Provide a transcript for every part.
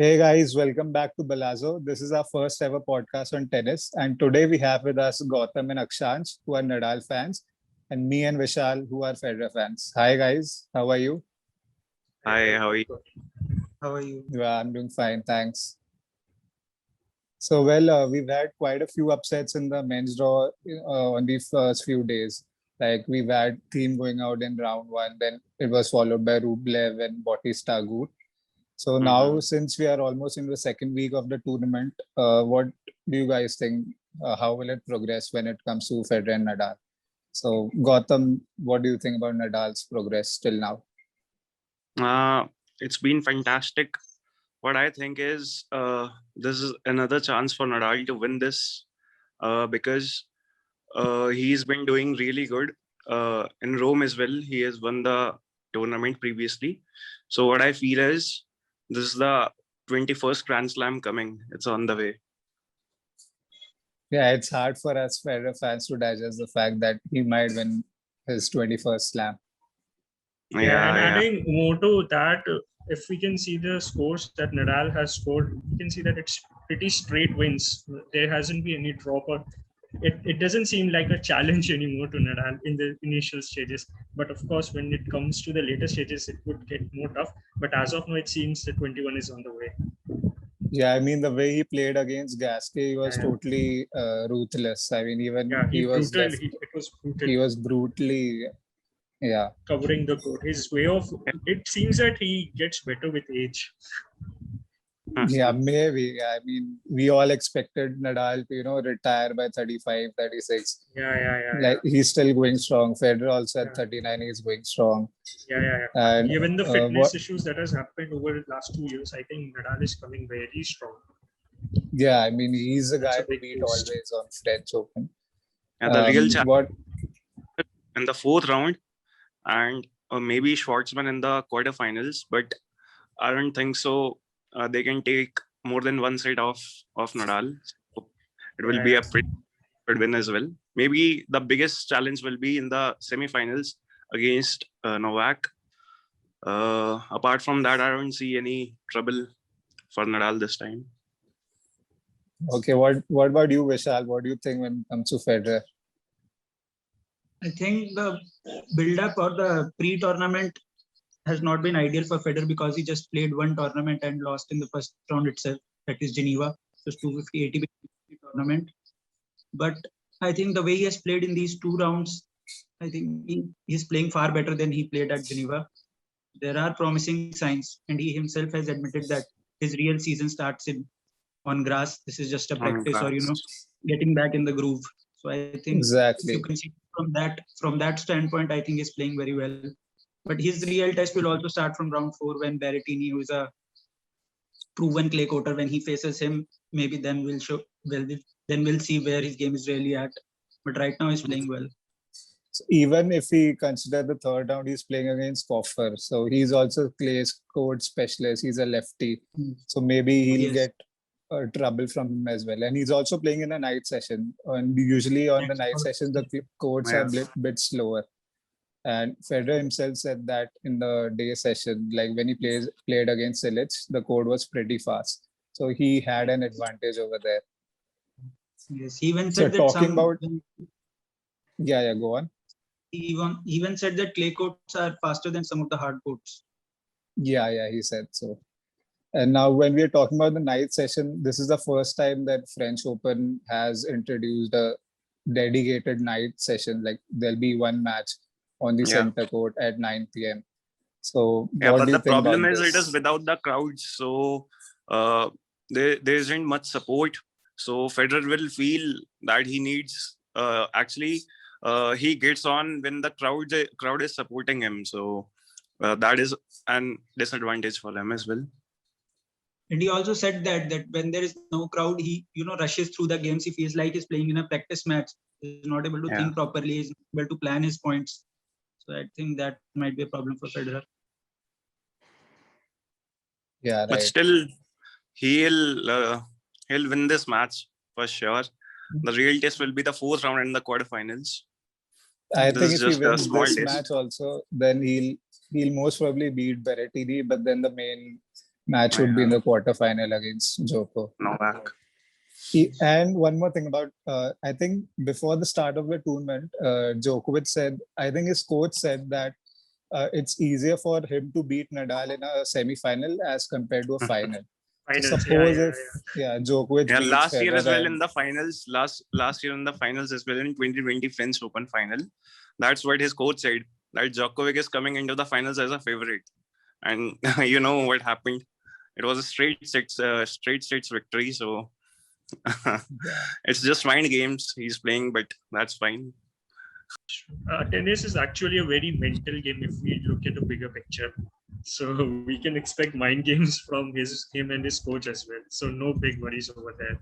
Hey guys, welcome back to Ballazo. This is our first ever podcast on tennis, and today we have with us Gautam and Akshansh, who are Nadal fans, and me and Vishal, who are Federer fans. Hi guys, how are you? Hi, how are you? How are you? Yeah, I'm doing fine, thanks. We've had quite a few upsets in the men's draw on the first few days. Like we've had Thiem going out in round one, then it was followed by Rublev and Bautista Agut. So now, since we are almost in the second week of the tournament, what do you guys think? How will it progress when it comes to Federer and Nadal? So, Gautam, what do you think about Nadal's progress till now? It's been fantastic. What I think is this is another chance for Nadal to win this because he's been doing really good. In Rome as well, he has won the tournament previously. So what I feel is this is the 21st Grand Slam coming. It's on the way. Yeah, it's hard for us Federer fans to digest the fact that he might win his 21st slam. Yeah, and adding more to that, if we can see the scores that Nadal has scored, we can see that it's pretty straight wins. There hasn't been any drop or it doesn't seem like a challenge anymore to Nadal in the initial stages. But of course, when it comes to the later stages, it would get more tough. But as of now, it seems that 21 is on the way. Yeah, I mean, the way he played against Gasquet, he was totally ruthless. I mean, even it was brutal. He was brutally, covering the court. His way of it seems that he gets better with age. Yeah, maybe. I mean, we all expected Nadal to, retire by 35, 36. Yeah. He's still going strong. Federer also at 39, he's going strong. Yeah. And given the fitness issues that has happened over the last 2 years, I think Nadal is coming very strong. Yeah, I mean, he's a guy to beat always on French Open. And the real challenge in the fourth round, and maybe Schwartzman in the quarterfinals, but I don't think so. They can take more than one set of Nadal. So it will be a pretty good win as well. Maybe the biggest challenge will be in the semifinals against Novak. Apart from that, I don't see any trouble for Nadal this time. Okay, what about you, Vishal? What do you think when it comes to Federer? I think the build-up or the pre-tournament has not been ideal for Federer because he just played one tournament and lost in the first round itself, that is Geneva. So 250-80 tournament. But I think the way he has played in these two rounds, I think he's playing far better than he played at Geneva. There are promising signs, and he himself has admitted that his real season starts on grass. This is just a practice or getting back in the groove. So I think exactly. If you can see from that standpoint, I think he's playing very well. But his real test will also start from round 4 when Berrettini, who is a proven clay courter, when he faces him, maybe then we'll see where his game is really at. But right now he's playing well. So even if we consider the third round, he's playing against Koffer. So he's also clay court specialist. He's a lefty. So maybe he'll get trouble from him as well. And he's also playing in a night session. And usually on the night sessions, the courts are a bit slower. And Federer himself said that in the day session, like when he played against Cilic, the court was pretty fast. So he had an advantage over there. Yes, he even said that go on. He even said that clay courts are faster than some of the hard courts. Yeah, he said so. And now when we are talking about the night session, this is the first time that French Open has introduced a dedicated night session. Like there'll be one match on the center court at 9 p.m. So but the problem is it is without the crowds. So there isn't much support. So Federer will feel that he needs he gets on when the crowd is supporting him. So that is an disadvantage for him as well. And he also said that when there is no crowd, he rushes through the games. He feels like he's playing in a practice match. He's not able to think properly. He's not able to plan his points. So I think that might be a problem for Federer. Yeah, right. But still, he'll win this match for sure. The real test will be the fourth round and the quarterfinals. I think if he wins this match also, then he'll most probably beat Berrettini. But then the match would be in the quarterfinal against Djoko. Novak. And one more thing about, I think before the start of the tournament, Djokovic said, I think his coach said that it's easier for him to beat Nadal in a semi-final as compared to a final. So suppose if Djokovic beats last year as well Federer in the finals, last year in the finals as well in 2020 French Open final, that's what his coach said, that Djokovic is coming into the finals as a favorite. And you know what happened? It was a straight sets victory. So it's just mind games he's playing, but that's fine. Tennis is actually a very mental game if we look at the bigger picture. So we can expect mind games from him and his coach as well. So no big worries over there.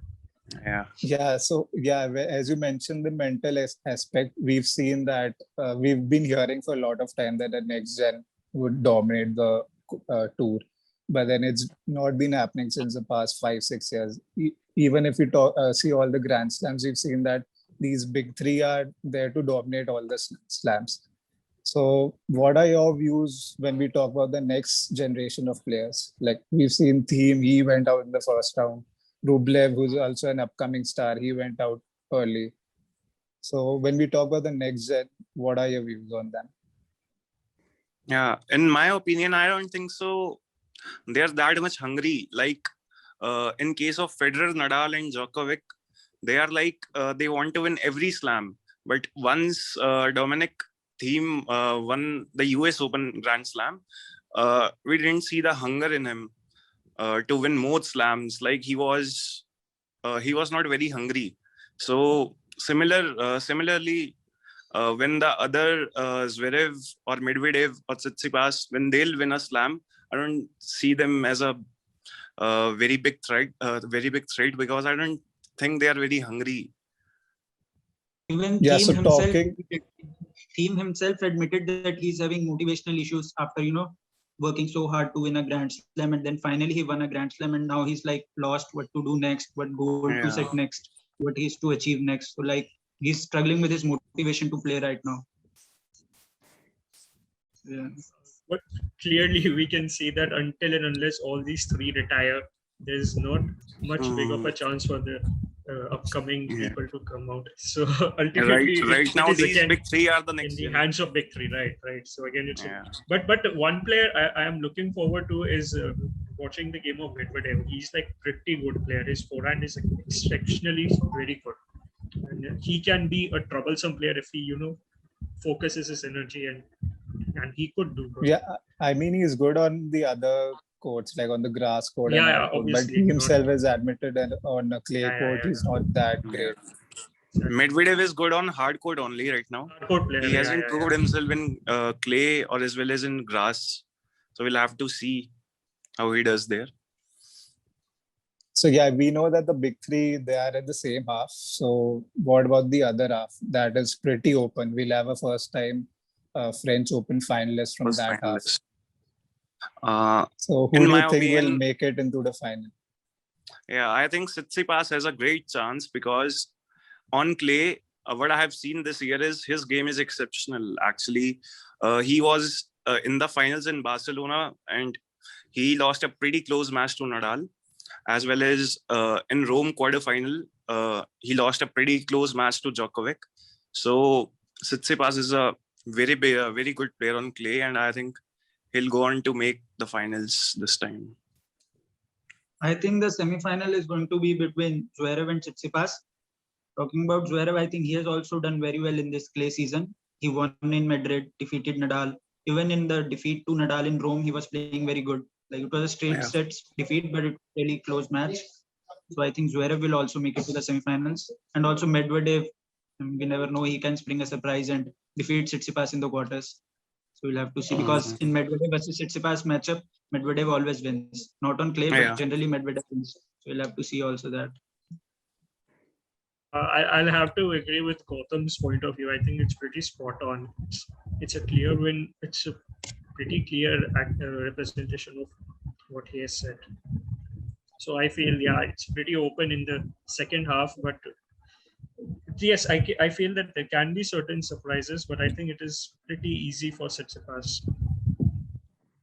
Yeah. So as you mentioned, the mental aspect, we've seen that we've been hearing for a lot of time that the next gen would dominate the tour, but then it's not been happening since the past 5-6 years. Even if we see all the Grand Slams, we've seen that these big three are there to dominate all the slams. So what are your views when we talk about the next generation of players? Like we've seen Thiem, he went out in the first round. Rublev, who's also an upcoming star, he went out early. So when we talk about the next gen, what are your views on them? Yeah, in my opinion, I don't think so. They're that much hungry. Like in case of Federer, Nadal, and Djokovic, they are like they want to win every slam. But once Dominic Thiem won the US Open Grand Slam, we didn't see the hunger in him to win more slams. Like he was not very hungry. So similarly, when the other Zverev or Medvedev or Tsitsipas, when they'll win a slam, I don't see them as a very big threat. Because I don't think they are very hungry. Even Thiem himself admitted that he's having motivational issues after working so hard to win a Grand Slam, and then finally he won a Grand Slam, and now he's like lost what to do next, what goal to set next, what he's to achieve next. So like he's struggling with his motivation to play right now. Yeah. But clearly we can see that until and unless all these three retire, there's not much big of a chance for the upcoming people to come out. So ultimately, right now these big three are the next in the hands of big three, right. So again, it's but one player I am looking forward to is watching the game of Medvedev. He's like pretty good player. His forehand is exceptionally very good, and he can be a troublesome player if he focuses his energy, and he could do good. Yeah, I mean he's good on the other courts, like on the grass court, but he himself has admitted that on a clay court he's not that great. Medvedev is good on hard court only right now. He hasn't proved himself in clay or as well as in grass, so we'll have to see how he does there. So we know that the big three, they are in the same half. So what about the other half? That is pretty open. We'll have a first time French Open finalist from that half. So who do you think will make it into the final? Yeah, I think Tsitsipas has a great chance because on clay, what I have seen this year is his game is exceptional. Actually, he was in the finals in Barcelona and he lost a pretty close match to Nadal, as well as in Rome quarterfinal, he lost a pretty close match to Djokovic. So Tsitsipas is a very good player on clay, and I think he'll go on to make the finals this time. I think the semi-final is going to be between Zverev and Tsitsipas. Talking about Zverev, I think he has also done very well in this clay season. He won in Madrid, defeated Nadal. Even in the defeat to Nadal in Rome, he was playing very good. Like it was a straight sets defeat, but it was a really close match. So I think Zverev will also make it to the semi-finals. And also Medvedev, we never know, he can spring a surprise and defeat Tsitsipas in the quarters. So we'll have to see, because in Medvedev versus Tsitsipas matchup, Medvedev always wins. Not on clay, but generally Medvedev wins. So we'll have to see also that. I'll have to agree with Gautam's point of view. I think it's pretty spot on. It's a clear win. It's a pretty clear representation of what he has said. So I feel, it's pretty open in the second half. But yes, I feel that there can be certain surprises, but I think it is pretty easy for Tsitsipas.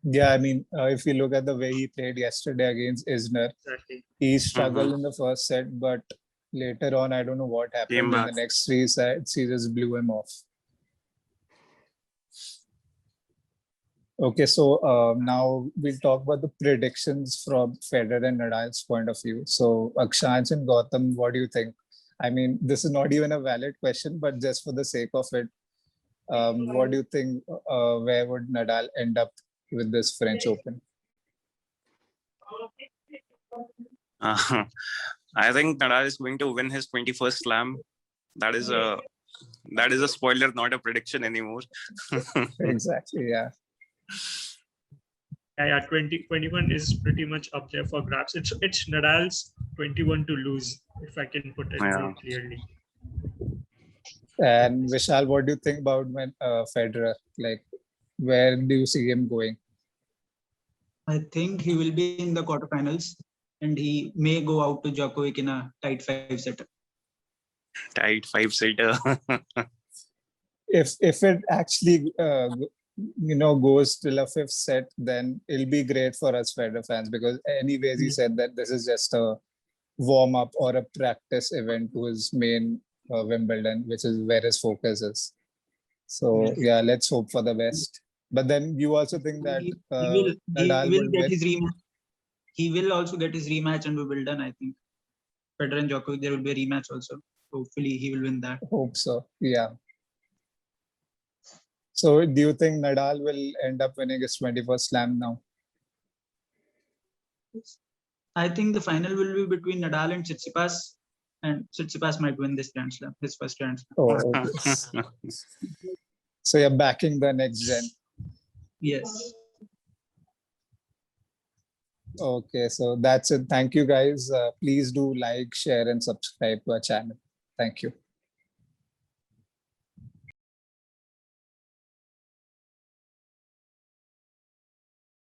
Yeah, I mean, if you look at the way he played yesterday against Isner, Exactly. he struggled in the first set, but later on, I don't know what happened. Came In back. the next three sets, he just blew him off. Okay, so now we'll talk about the predictions from Federer and Nadal's point of view. So, Akshansh and Gautam, what do you think? I mean, this is not even a valid question, but just for the sake of it, what do you think? Where would Nadal end up with this French Open? I think Nadal is going to win his 21st slam. That is a spoiler, not a prediction anymore. Exactly, yeah. Yeah, 21 is pretty much up there for grabs. It's Nadal's 21 to lose, if I can put it very clearly. And Vishal, what do you think about Federer? Like, where do you see him going? I think he will be in the quarterfinals, and he may go out to Djokovic in a tight 5-setter. Tight 5-setter. If it actually goes till a fifth set, then it'll be great for us Federer fans, because anyways he said that this is just a warm up or a practice event to his main Wimbledon, which is where his focus is. So yeah, let's hope for the best. But then you also think that Nadal will get win? his rematch. He will also get his rematch in Wimbledon, I think. Federer and Djokovic, there will be a rematch also. Hopefully he will win that. Hope so, yeah. So do you think Nadal will end up winning his 21st slam now? I think the final will be between Nadal and Tsitsipas, and Tsitsipas might win this Grand Slam, his first Grand Slam. Oh, okay. So you're backing the next gen. Yes. Okay, so that's it. Thank you guys. Please do like, share, and subscribe to our channel. Thank you.